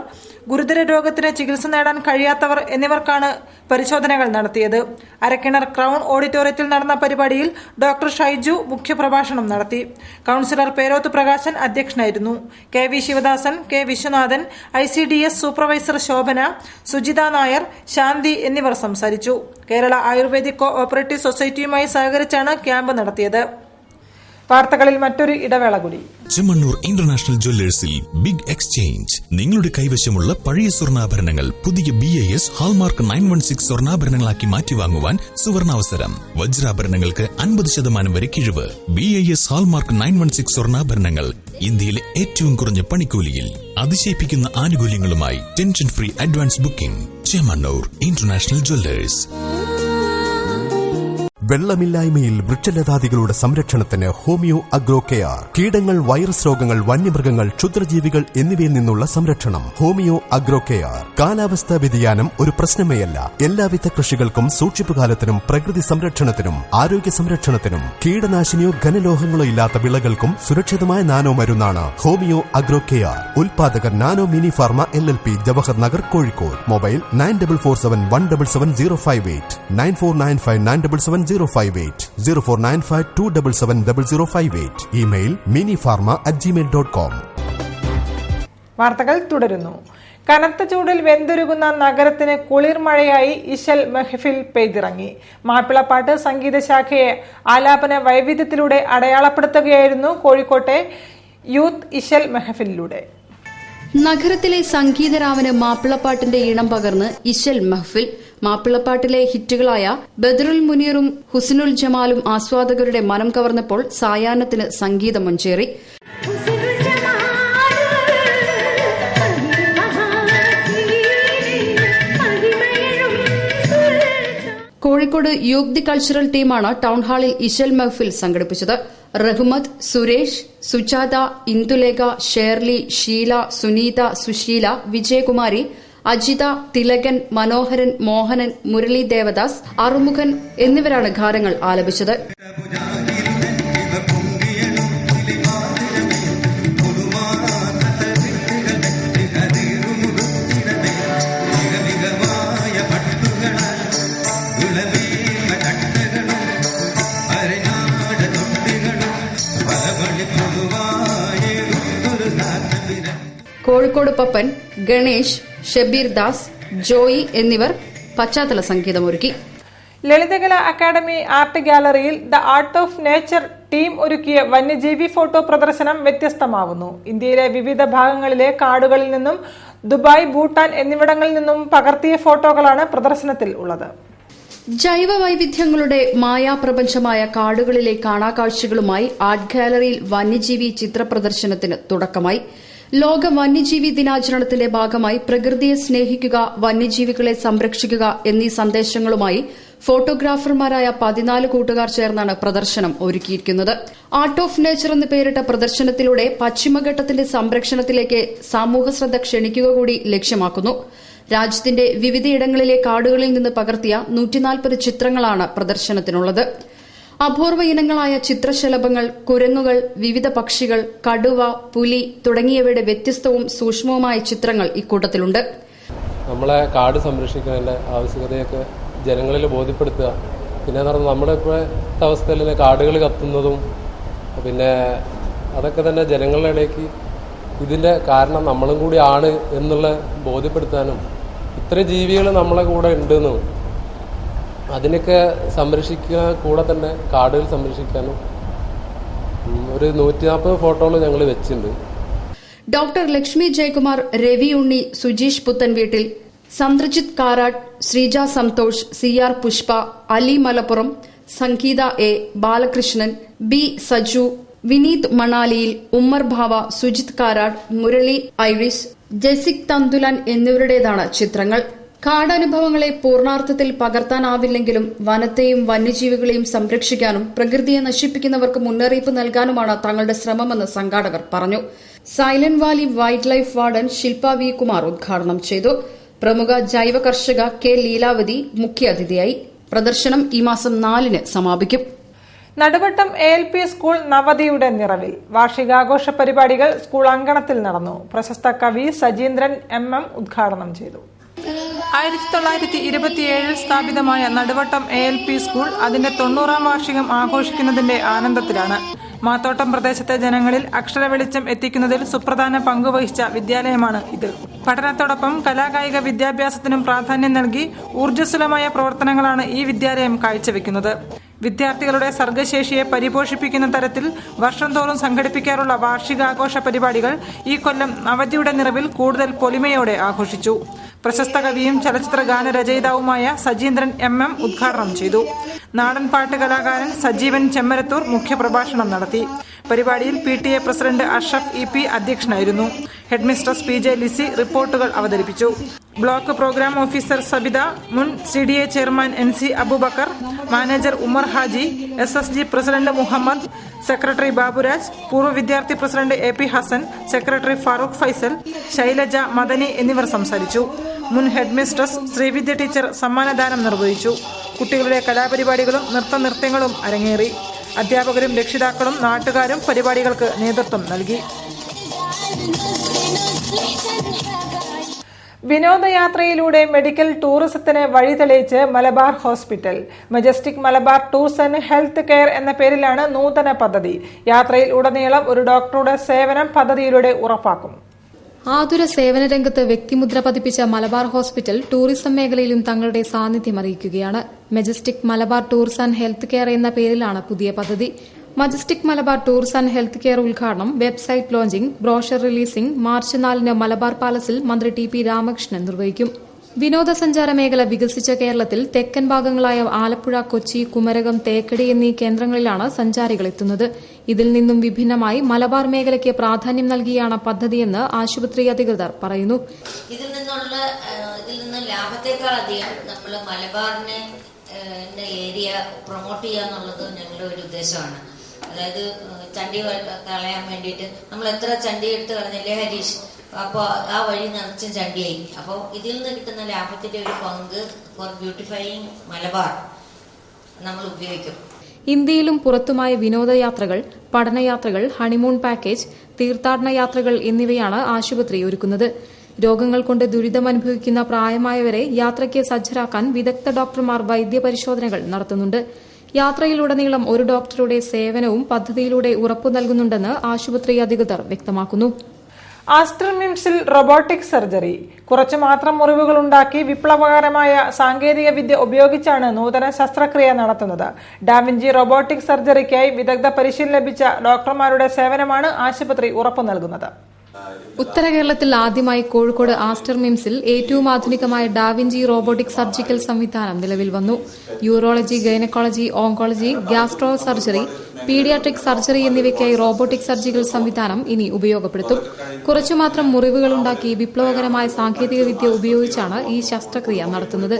ഗുരുതര രോഗത്തിന് ചികിത്സ നേടാൻ കഴിയാത്തവർ എന്നിവർക്കാണ് പരിശോധനകൾ നടത്തിയത്. അരക്കിണർ ക്രൌൺ ഓഡിറ്റോറിയത്തിൽ നടന്ന പരിപാടിയിൽ ഡോക്ടർ ഷൈജു മുഖ്യപ്രഭാഷണം നടത്തി. കൌൺസിലർ പേരോത്ത് പ്രകാശൻ അധ്യക്ഷനായിരുന്നു. KV Sivadasan, K Viswanathan, ICDS supervisor Shobhana, Sujitha Nair, Shanti എന്നിവർ സംസാരിച്ചു. കേരള ആയുർവേദിക് കോ ഓപ്പറേറ്റീവ് സൊസൈറ്റിയുമായി സഹകരിച്ചാണ് ക്യാമ്പ് നടത്തിയത്. വാർത്തകളിൽ മറ്റൊരു ഇടവേള കൂടി. ചെമ്മണ്ണൂർ ഇന്റർനാഷണൽ ജ്വല്ലേഴ്സിൽ ബിഗ് എക്സ്ചേഞ്ച്. നിങ്ങളുടെ കൈവശമുള്ള പഴയ സ്വർണ്ണാഭരണങ്ങൾ പുതിയ BIS ഹാൾമാർക്ക് 916 സ്വർണ്ണാഭരണങ്ങളാക്കി മാറ്റിവാങ്ങുവാൻ സുവർണാവസരം. വജ്രാഭരണങ്ങൾക്ക് 50% വരെ കിഴിവ്. BIS ഹാൾമാർക്ക് 916 സ്വർണ്ണാഭരണങ്ങൾ ഇന്ത്യയിലെ ഏറ്റവും കുറഞ്ഞ പണിക്കൂലിയിൽ അതിശയിപ്പിക്കുന്ന ആനുകൂല്യങ്ങളുമായി tension free advance booking. Chemmanur international jewellers. വെള്ളമില്ലായ്മയിൽ വൃക്ഷലതാദികളുടെ സംരക്ഷണത്തിന് ഹോമിയോ അഗ്രോ കെയർ. കീടങ്ങൾ, വൈറസ് രോഗങ്ങൾ, വന്യമൃഗങ്ങൾ, ക്ഷുദ്രജീവികൾ എന്നിവയിൽ നിന്നുള്ള സംരക്ഷണം. Homeo agro care. കാലാവസ്ഥാ വ്യതിയാനം ഒരു പ്രശ്നമേയല്ല. എല്ലാവിധ കൃഷികൾക്കും സൂക്ഷിപ്പുകാലത്തിനും പ്രകൃതി സംരക്ഷണത്തിനും ആരോഗ്യ സംരക്ഷണത്തിനും കീടനാശിനിയോ ഘനലോഹങ്ങളോ ഇല്ലാത്ത വിളകൾക്കും സുരക്ഷിതമായ നാനോ മരുന്നാണ് ഹോമിയോ അഗ്രോ കെയർ. ഉൽപാദകർ nano mini pharma LLP, Jawahar Nagar, Kozhikode. Mobile 9447157058, 9495977058, 0495277058. Email minifarma@gmail.com. വാർത്തകൾ തുടരുന്നു. കനത്ത ചൂടിൽ വെന്തുരുകുന്ന നഗരത്തിന് കുളിർമഴയായി ഇശൽ മെഹഫിൽ പെയ്തിറങ്ങി. മാപ്പിളപ്പാട്ട് സംഗീതശാഖയെ ആലാപന വൈവിധ്യത്തിലൂടെ അടയാളപ്പെടുത്തുകയായിരുന്നു കോഴിക്കോട്ടെ യൂത്ത് ഇശൽ മെഹഫിലൂടെ. നഗരത്തിലെ സംഗീതരാവിന് മാപ്പിളപ്പാട്ടിന്റെ ഈണം പകർന്ന് ഇശൽ മെഹഫിൽ. മാപ്പിളപ്പാട്ടിലെ ഹിറ്റുകളായ ബദറുൽ മുനീറും ഹുസ്നുൽ ജമാലും ആസ്വാദകരുടെ മനം കവർന്നപ്പോൾ സായാഹ്നത്തിന് സംഗീതം മഞ്ചേറി. കോഴിക്കോട് യൂത്ത് ദി കൾച്ചറൽ ടീമാണ് ടൌൺഹാളിൽ ഇശൽ മഹ്ഫിൽ സംഘടിപ്പിച്ചത്. റഹ്മത്ത്, സുരേഷ്, സുജാത, ഇന്ദുലേഖ, ഷേർലി, ഷീല, സുനീത, സുശീല, വിജയകുമാരി, അജിത, തിലകൻ, മനോഹരൻ, മോഹനൻ, മുരളി ദേവദാസ്, അറുമുഖൻ എന്നിവരാണ് ഗാനങ്ങൾ ആലപിച്ചത്. കോഴിക്കോട് പപ്പൻ, ഗണേഷ്, ഷബീർ ദാസ്, ജോയി എന്നിവർ പശ്ചാത്തല സംഗീതമൊരുക്കി. ലളിതകല അക്കാദമി ആർട്ട് ഗാലറിയിൽ the art of nature team ഒരുക്കിയ വന്യജീവി ഫോട്ടോ പ്രദർശനം വ്യത്യസ്തമാവുന്നു. ഇന്ത്യയിലെ വിവിധ ഭാഗങ്ങളിലെ കാടുകളിൽ നിന്നും ദുബായ്, ഭൂട്ടാൻ എന്നിവിടങ്ങളിൽ നിന്നും പകർത്തിയ ഫോട്ടോകളാണ് പ്രദർശനത്തിൽ ഉള്ളത്. ജൈവ വൈവിധ്യങ്ങളുടെ മായാപ്രപഞ്ചമായ കാടുകളിലെ കാണാക്കാഴ്ചകളുമായി ആർട്ട് ഗാലറിയിൽ വന്യജീവി ചിത്ര പ്രദർശനത്തിന് തുടക്കമായി. ലോക വന്യജീവി ദിനാചരണത്തിന്റെ ഭാഗമായി പ്രകൃതിയെ സ്നേഹിക്കുക, വന്യജീവികളെ സംരക്ഷിക്കുക എന്നീ സന്ദേശങ്ങളുമായി ഫോട്ടോഗ്രാഫർമാരായ 14 കൂട്ടുകാർ ചേർന്നാണ് പ്രദർശനം ഒരുക്കിയിരിക്കുന്നത്. ആർട്ട് ഓഫ് നേച്ചർ എന്ന് പേരിട്ട പ്രദർശനത്തിലൂടെ പശ്ചിമഘട്ടത്തിന്റെ സംരക്ഷണത്തിലേക്ക് സാമൂഹ്യ ശ്രദ്ധ ക്ഷണിക്കുക കൂടി ലക്ഷ്യമാക്കുന്നു. രാജ്യത്തിന്റെ വിവിധയിടങ്ങളിലെ കാടുകളിൽ നിന്ന് പകർത്തിയ 140 ചിത്രങ്ങളാണ് പ്രദർശനത്തിനുള്ളത്. അപൂർവ ഇനങ്ങളായ ചിത്രശലഭങ്ങൾ, കുരങ്ങുകൾ, വിവിധ പക്ഷികൾ, കടുവ, പുലി തുടങ്ങിയവയുടെ വ്യത്യസ്തവും സൂക്ഷ്മവുമായ ചിത്രങ്ങൾ ഇക്കൂട്ടത്തിലുണ്ട്. നമ്മളെ കാട് സംരക്ഷിക്കുന്നതിന്റെ ആവശ്യകതയൊക്കെ ജനങ്ങളിൽ ബോധ്യപ്പെടുത്തുക. പിന്നെ നമ്മുടെ ഇപ്പോഴത്തെ അവസ്ഥയിൽ കാടുകൾ കത്തുന്നതും പിന്നെ അതൊക്കെ തന്നെ ജനങ്ങളുടെ ഇടയ്ക്ക് ഇതിന്റെ കാരണം നമ്മളും കൂടി ആണ് എന്നുള്ള ബോധ്യപ്പെടുത്താനും ഇത്ര ജീവികൾ നമ്മളെ കൂടെ ഉണ്ടെന്നും അതിനൊക്കെ സംരക്ഷിക്കുക, കൂടെ തന്നെ കാടുകൾ സംരക്ഷിക്കാനും ഒരു 140 ഫോട്ടോകൾ ഞങ്ങൾ വെച്ചിട്ടുണ്ട്. ഡോക്ടർ ലക്ഷ്മി ജയകുമാർ, രവി ഉണ്ണി, സുജീഷ് പുത്തൻവീട്ടിൽ, Sandrajith Karat, Sreeja Santhosh, CR Pushpa, Ali Malappuram, Sangeetha A, Balakrishnan, B Saju, Vineeth മണാലിയിൽ, ഉമ്മർ ഭാവ, സുജിത് കാരാട്ട്, മുരളി ഐറിസ്, ജെസിക് തന്തുലൻ എന്നിവരുടേതാണ് ചിത്രങ്ങൾ. കാടനുഭവങ്ങളെ പൂർണ്ണാർത്ഥത്തിൽ പകർത്താനാവില്ലെങ്കിലും വനത്തെയും വന്യജീവികളെയും സംരക്ഷിക്കാനും പ്രകൃതിയെ നശിപ്പിക്കുന്നവർക്ക് മുന്നറിയിപ്പ് നൽകാനുമാണ് തങ്ങളുടെ ശ്രമമെന്ന് സംഘാടകർ പറഞ്ഞു. Silent Valley wildlife warden Shilpa V Kumar ഉദ്ഘാടനം ചെയ്തു. പ്രമുഖ ജൈവ കർഷക കെ ലീലാവതി മുഖ്യാതിഥിയായി. പ്രദർശനം ഈ മാസം 4 സമാപിക്കും. നടുവട്ടം ALP സ്കൂൾ നവതിയുടെ നിറവിൽ. വാർഷികാഘോഷ പരിപാടികൾ സ്കൂൾ അങ്കണത്തിൽ നടന്നു. പ്രശസ്ത കവി സജീന്ദ്രൻ MM ഉദ്ഘാടനം ചെയ്തു. 1927 സ്ഥാപിതമായ നടുവട്ടം ALP സ്കൂൾ അതിന്റെ 90ാം വാർഷികം ആഘോഷിക്കുന്നതിന്റെ ആനന്ദത്തിലാണ്. മാത്തോട്ടം പ്രദേശത്തെ ജനങ്ങളിൽ അക്ഷര വെളിച്ചം എത്തിക്കുന്നതിൽ സുപ്രധാന പങ്കുവഹിച്ച വിദ്യാലയമാണ് ഇത്. പഠനത്തോടൊപ്പം കലാകായിക വിദ്യാഭ്യാസത്തിനും പ്രാധാന്യം നൽകി ഊർജ്ജസ്വലമായ പ്രവർത്തനങ്ങളാണ് ഈ വിദ്യാലയം കാഴ്ചവെക്കുന്നത്. വിദ്യാർത്ഥികളുടെ സർഗശേഷിയെ പരിപോഷിപ്പിക്കുന്ന തരത്തിൽ വർഷം തോറും സംഘടിപ്പിക്കാറുള്ള വാർഷികാഘോഷ പരിപാടികൾ ഈ കൊല്ലം നവതിയുടെ നിറവിൽ കൂടുതൽ പൊലിമയോടെ ആഘോഷിച്ചു. പ്രശസ്ത കവിയും ചലച്ചിത്ര ഗാനരചയിതാവുമായ സജീന്ദ്രൻ MM ഉദ്ഘാടനം ചെയ്തു. നാടൻ പാട്ട് കലാകാരൻ സജീവൻ ചെമ്മരത്തൂർ മുഖ്യപ്രഭാഷണം നടത്തി. പരിപാടിയിൽ PTA പ്രസിഡന്റ് അഷ്റഫ് EP അധ്യക്ഷനായിരുന്നു. ഹെഡ്മിസ്ട്രസ് PJ ലിസി റിപ്പോർട്ടുകൾ അവതരിപ്പിച്ചു. ബ്ലോക്ക് പ്രോഗ്രാം ഓഫീസർ സബിത, മുൻ CDA chairman NC Aboobacker, manager Umar Haji, SSG president Muhammad, secretary Baburaj, പൂർവ്വ വിദ്യാർത്ഥി president AP Hasan, secretary Farooq Faisal, Shailaja, Madani എന്നിവർ സംസാരിച്ചു. മുൻ ഹെഡ്മിസ്ട്രസ് ശ്രീവിദ്യ ടീച്ചർ സമ്മാനദാനം നിർവഹിച്ചു. കുട്ടികളുടെ കലാപരിപാടികളും നൃത്തനൃത്യങ്ങളും അരങ്ങേറി. അധ്യാപകരും രക്ഷിതാക്കളും നാട്ടുകാരും പരിപാടികൾക്ക് നേതൃത്വം നൽകി. വിനോദയാത്രയിലൂടെ മെഡിക്കൽ ടൂറിസത്തിന് വഴി തെളിയിച്ച് Malabar hospital. Majestic Malabar tours and health care എന്ന പേരിലാണ് നൂതന പദ്ധതി. യാത്രയിൽ ഉടനീളം ഒരു ഡോക്ടറുടെ സേവനം പദ്ധതിയിലൂടെ ഉറപ്പാക്കും. ആതുര സേവന രംഗത്ത് വ്യക്തിമുദ്ര പതിപ്പിച്ച മലബാർ ഹോസ്പിറ്റൽ ടൂറിസം മേഖലയിലും തങ്ങളുടെ സാന്നിധ്യം അറിയിക്കുകയാണ്. Majestic Malabar tours and health care എന്ന പേരിലാണ് പുതിയ പദ്ധതി. Majestic Malabar tours and health care ഉദ്ഘാടനം, website launching, brochure releasing March 4 Malabar പാലസിൽ മന്ത്രി TP രാമകൃഷ്ണൻ നിർവഹിക്കും. വിനോദസഞ്ചാര മേഖല വികസിച്ച കേരളത്തിൽ തെക്കൻ ഭാഗങ്ങളായ ആലപ്പുഴ, കൊച്ചി, കുമരകം, തേക്കടി എന്നീ കേന്ദ്രങ്ങളിലാണ് സഞ്ചാരികൾ എത്തുന്നത്. ഇതിൽ നിന്നും വിഭിന്നമായി മലബാർ മേഖലയ്ക്ക് പ്രാധാന്യം നൽകിയാണ് പദ്ധതിയെന്ന് ആശുപത്രി അധികൃതർ പറയുന്നു. ഇതിൽ നിന്ന് ലാഭത്തെക്കാൾ അധികം നമ്മൾ മലബാറിനെ ഏരിയ പ്രൊമോട്ട് ചെയ്യുക എന്നുള്ളത് ഞങ്ങളുടെ ഒരു ഉദ്ദേശമാണ്. അതായത് ചണ്ടി കളയാൻ വേണ്ടിയിട്ട് നമ്മൾ എത്ര ചണ്ടി എടുത്ത് കളഞ്ഞില്ലേ ഹരീഷ്, അപ്പോൾ ആ വഴി നിറച്ചും ചണ്ടിയായി. അപ്പോൾ ഇതിൽ നിന്ന് കിട്ടുന്ന ലാഭത്തിന്റെ ഒരു പങ്ക് ഫോർ ബ്യൂട്ടിഫൈയിങ് മലബാർ നമ്മൾ ഉപയോഗിക്കും. ഇന്ത്യയിലും പുറത്തുമായ വിനോദയാത്രകൾ, പഠനയാത്രകൾ, ഹണിമൂൺ പാക്കേജ്, തീർത്ഥാടന യാത്രകൾ എന്നിവയാണ് ആശുപത്രി ഒരുക്കുന്നത്. രോഗങ്ങൾ കൊണ്ട് ദുരിതമനുഭവിക്കുന്ന പ്രായമായവരെ യാത്രയ്ക്ക് സജ്ജരാക്കാൻ വിദഗ്ധ ഡോക്ടർമാർ വൈദ്യപരിശോധനകൾ നടത്തുന്നുണ്ട്. യാത്രയിലുടനീളം ഒരു ഡോക്ടറുടെ സേവനവും പദ്ധതിയിലൂടെ ഉറപ്പു നൽകുന്നുണ്ടെന്ന് ആശുപത്രി അധികൃതർ വ്യക്തമാക്കുന്നു. ആസ്റ്റർ മിംസിൽ റോബോട്ടിക് സർജറി. കുറച്ചു മാത്രം മുറിവുകൾ ഉണ്ടാക്കി വിപ്ലവകരമായ സാങ്കേതിക വിദ്യ ഉപയോഗിച്ചാണ് നൂതന ശസ്ത്രക്രിയ നടത്തുന്നത്. ഡാവിഞ്ചി റോബോട്ടിക് സർജറിക്കായി വിദഗ്ധ പരിശീലനം ലഭിച്ച ഡോക്ടർമാരുടെ സേവനമാണ് ആശുപത്രി ഉറപ്പു നൽകുന്നത്. ഉത്തര കേരളത്തിൽ ആദ്യമായി കോഴിക്കോട് ആസ്റ്റർ മിംസിൽ ഏറ്റവും ആധുനികമായ ഡാവിഞ്ചി റോബോട്ടിക് സർജിക്കൽ സംവിധാനം നിലവിൽ വന്നു. Urology, gynaecology, oncology, gastro surgery, paediatric surgery എന്നിവയ്ക്കായി റോബോട്ടിക് സർജിക്കൽ സംവിധാനം ഇനി ഉപയോഗപ്പെടുത്തും. കുറച്ചുമാത്രം മുറിവുകളുണ്ടാക്കി വിപ്ലവകരമായ സാങ്കേതിക വിദ്യ ഉപയോഗിച്ചാണ് ഈ ശസ്ത്രക്രിയ നടത്തുന്നത്.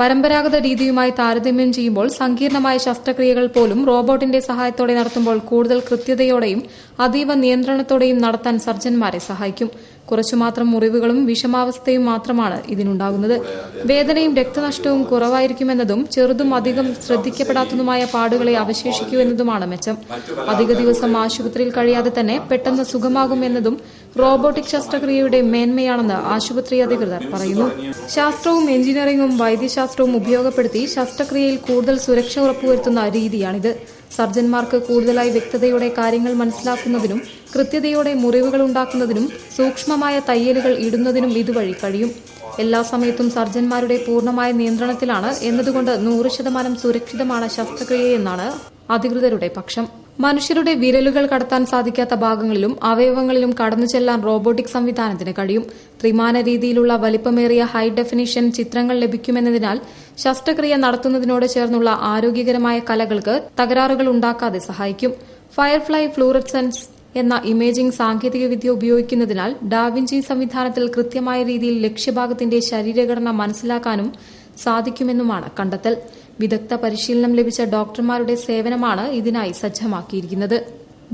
പരമ്പരാഗത രീതിയുമായി താരതമ്യം ചെയ്യുമ്പോൾ സങ്കീർണമായ ശസ്ത്രക്രിയകൾ പോലും റോബോട്ടിന്റെ സഹായത്തോടെ നടത്തുമ്പോൾ കൂടുതൽ കൃത്യതയോടെയും അതീവ നിയന്ത്രണത്തോടെയും നടത്താൻ സർജൻമാരെ സഹായിക്കും. കുറച്ചുമാത്രം മുറിവുകളും വിഷമാവസ്ഥയും മാത്രമാണ് ഇതിനുണ്ടാകുന്നത്. വേദനയും രക്തനഷ്ടവും കുറവായിരിക്കുമെന്നതും ചെറുതും അധികം ശ്രദ്ധിക്കപ്പെടാത്തതുമായ പാടുകളെ അവശേഷിക്കൂ എന്നതുമാണ് മെച്ചം. അധിക ദിവസം ആശുപത്രിയിൽ കഴിയാതെ തന്നെ പെട്ടെന്ന് സുഖമാകുമെന്നതും റോബോട്ടിക് ശസ്ത്രക്രിയയുടെ മേന്മയാണെന്ന് ആശുപത്രി അധികൃതർ പറയുന്നു. ശാസ്ത്രവും എഞ്ചിനീയറിംഗും വൈദ്യശാസ്ത്രവും ഉപയോഗപ്പെടുത്തി ശസ്ത്രക്രിയയിൽ കൂടുതൽ സുരക്ഷ ഉറപ്പുവരുത്തുന്ന രീതിയാണിത്. സർജൻമാർക്ക് കൂടുതലായി വ്യക്തതയോടെ കാര്യങ്ങൾ മനസ്സിലാക്കുന്നതിനും കൃത്യതയോടെ മുറിവുകൾ ഉണ്ടാക്കുന്നതിനും സൂക്ഷ്മമായ തയ്യലുകൾ ഇടുന്നതിനും ഇതുവഴി കഴിയും. എല്ലാ സമയത്തും സർജൻമാരുടെ പൂർണ്ണമായ നിയന്ത്രണത്തിലാണ് എന്നതുകൊണ്ട് 100% സുരക്ഷിതമാണ് ശസ്ത്രക്രിയയെന്നാണ് അധികൃതരുടെ പക്ഷം. മനുഷ്യരുടെ വിരലുകൾ കടത്താൻ സാധിക്കാത്ത ഭാഗങ്ങളിലും അവയവങ്ങളിലും കടന്നു ചെല്ലാൻ റോബോട്ടിക് സംവിധാനത്തിന് കഴിയും. ത്രിമാന രീതിയിലുള്ള വലിപ്പമേറിയ ഹൈ ഡെഫിനിഷൻ ചിത്രങ്ങൾ ലഭിക്കുമെന്നതിനാൽ ശസ്ത്രക്രിയ നടത്തുന്നതിനോട് ചേർന്നുള്ള ആരോഗ്യകരമായ കലകൾക്ക് തകരാറുകൾ ഉണ്ടാക്കാതെ സഹായിക്കും. ഫയർഫ്ലൈ ഫ്ലൂറസെൻസ് എന്ന ഇമേജിംഗ് സാങ്കേതികവിദ്യ ഉപയോഗിക്കുന്നതിനാൽ ഡാവിഞ്ചി സംവിധാനത്തിൽ കൃത്യമായ രീതിയിൽ ലക്ഷ്യഭാഗത്തിന്റെ ശരീരഘടന മനസ്സിലാക്കാനും സാധിക്കുമെന്നുമാണ് കണ്ടെത്തൽ. വിദഗ്ധ പരിശീലനം ലഭിച്ച ഡോക്ടർമാരുടെ സേവനമാണ് ഇതിനായി സജ്ജമാക്കിയിരിക്കുന്നത്.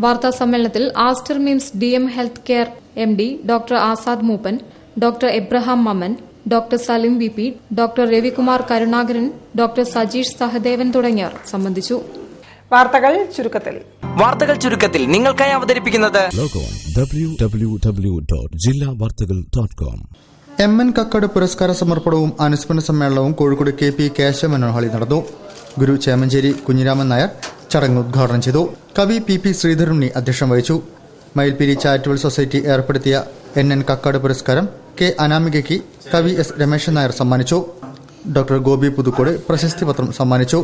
വാർത്താ സമ്മേളനത്തിൽ Aster MIMS DM health care MD doctor Azad Moopen, doctor Abraham Mammen, doctor Salim VP, doctor Ravikumar Karunakaran, doctor Sajeesh Sahadevan തുടങ്ങിയവർ സംബന്ധിച്ചു. വാർത്തകൾ ചുരുക്കത്തിൽ നിങ്ങൾക്കായി അവതരിപ്പിക്കുന്നത് www.jillavartagal.com. MN കക്കാട് പുരസ്കാര സമർപ്പണവും അനുസ്മരണ സമ്മേളനവും കോഴിക്കോട് KP കേശവമേനോൻ ഹാളിൽ നടന്നു. ഗുരു ചേമഞ്ചേരി കുഞ്ഞിരാമൻ നായർ ചടങ്ങ് ഉദ്ഘാടനം ചെയ്തു. കവി PP ശ്രീധരുണ്ണി അധ്യക്ഷം വഹിച്ചു. മയിൽപിരി ചാരിറ്റബിൾ സൊസൈറ്റി ഏർപ്പെടുത്തിയ NN കക്കാട് പുരസ്കാരം K അനാമികയ്ക്ക് കവി S രമേശൻ നായർ സമ്മാനിച്ചു. ഡോക്ടർ ഗോപി പുതുക്കോട് പ്രശസ്തി പത്രം സമ്മാനിച്ചു.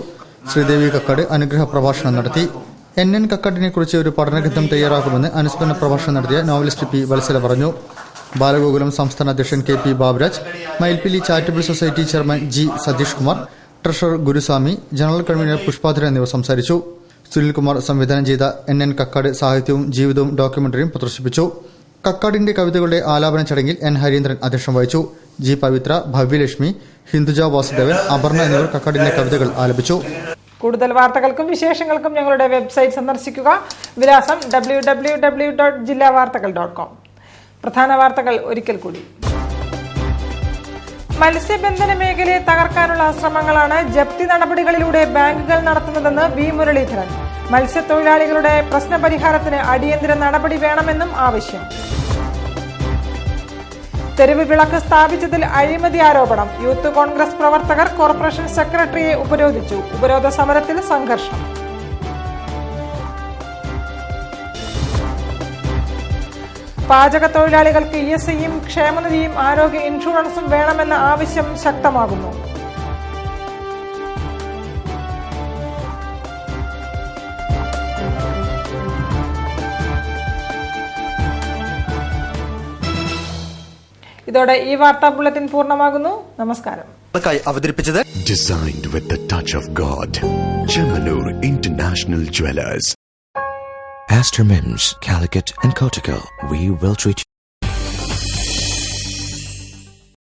ശ്രീദേവി കക്കാട് അനുഗ്രഹ പ്രഭാഷണം നടത്തി. NN കക്കാടിനെ കുറിച്ച് ഒരു പഠനഗ്രന്ഥം തയ്യാറാക്കുമെന്ന് അനുസ്മരണ പ്രഭാഷണം നടത്തിയ നോവലിസ്റ്റ് P വത്സല പറഞ്ഞു. ബാലഗോകുലം സംസ്ഥാന അധ്യക്ഷൻ KP Baburaj, Mayilppeeli charitable society chairman G Satheesh Kumar, treasurer Guruswamy, general convener Pushpadhara എന്നിവർ സംസാരിച്ചു. സുനിൽകുമാർ സംവിധാനം ചെയ്ത NN കക്കാട് സാഹിത്യവും ജീവിതവും ഡോക്യുമെന്ററിയും പ്രദർശിപ്പിച്ചു. കക്കാടിന്റെ കവിതകളുടെ ആലാപന ചടങ്ങിൽ N ഹരീന്ദ്രൻ അധ്യക്ഷം വഹിച്ചു. G പവിത്ര, ഭവ്യലക്ഷ്മി, ഹിന്ദുജ വാസുദേവൻ, അപർണ എന്നിവർ കക്കാടിന്റെ കവിതകൾ ആലപിച്ചു. കൂടുതൽ വാർത്തകൾക്കും വിശേഷങ്ങൾക്കും ഞങ്ങളുടെ വെബ്സൈറ്റ് സന്ദർശിക്കുക. വിലാസം www.jillavartakal.com. പ്രധാന വാർത്തകൾ ഒരിക്കൽ കൂടി. മത്സ്യബന്ധന മേഖലയെ തകർക്കാനുള്ള ശ്രമങ്ങളാണ് ജപ്തി നടപടികളിലൂടെ ബാങ്കുകൾ നടത്തുന്നതെന്ന് V മുരളീധരൻ. മത്സ്യത്തൊഴിലാളികളുടെ പ്രശ്നപരിഹാരത്തിന് അടിയന്തര നടപടി വേണമെന്നും ആവശ്യം. തെരുവ് വിളക്ക് സ്ഥാപിച്ചതിൽ അഴിമതി ആരോപണം. യൂത്ത് കോൺഗ്രസ് പ്രവർത്തകർ കോർപ്പറേഷൻ സെക്രട്ടറിയെ ഉപരോധിച്ചു. ഉപരോധ സമരത്തിൽ സംഘർഷം. പാചക തൊഴിലാളികൾക്ക് ESIയും ക്ഷേമനിധിയും ആരോഗ്യ ഇൻഷുറൻസും വേണമെന്ന ആവശ്യം ശക്തമാകുന്നു. ഇതോടെ ഈ വാർത്താ ബുള്ളറ്റിൻ പൂർണ്ണമാകുന്നു. നമസ്കാരം. അവതരിപ്പിച്ചത് Designed with the touch of God. Chemanur International Jewelers. Astor Mims, Calicut and Kotikal. We will treat you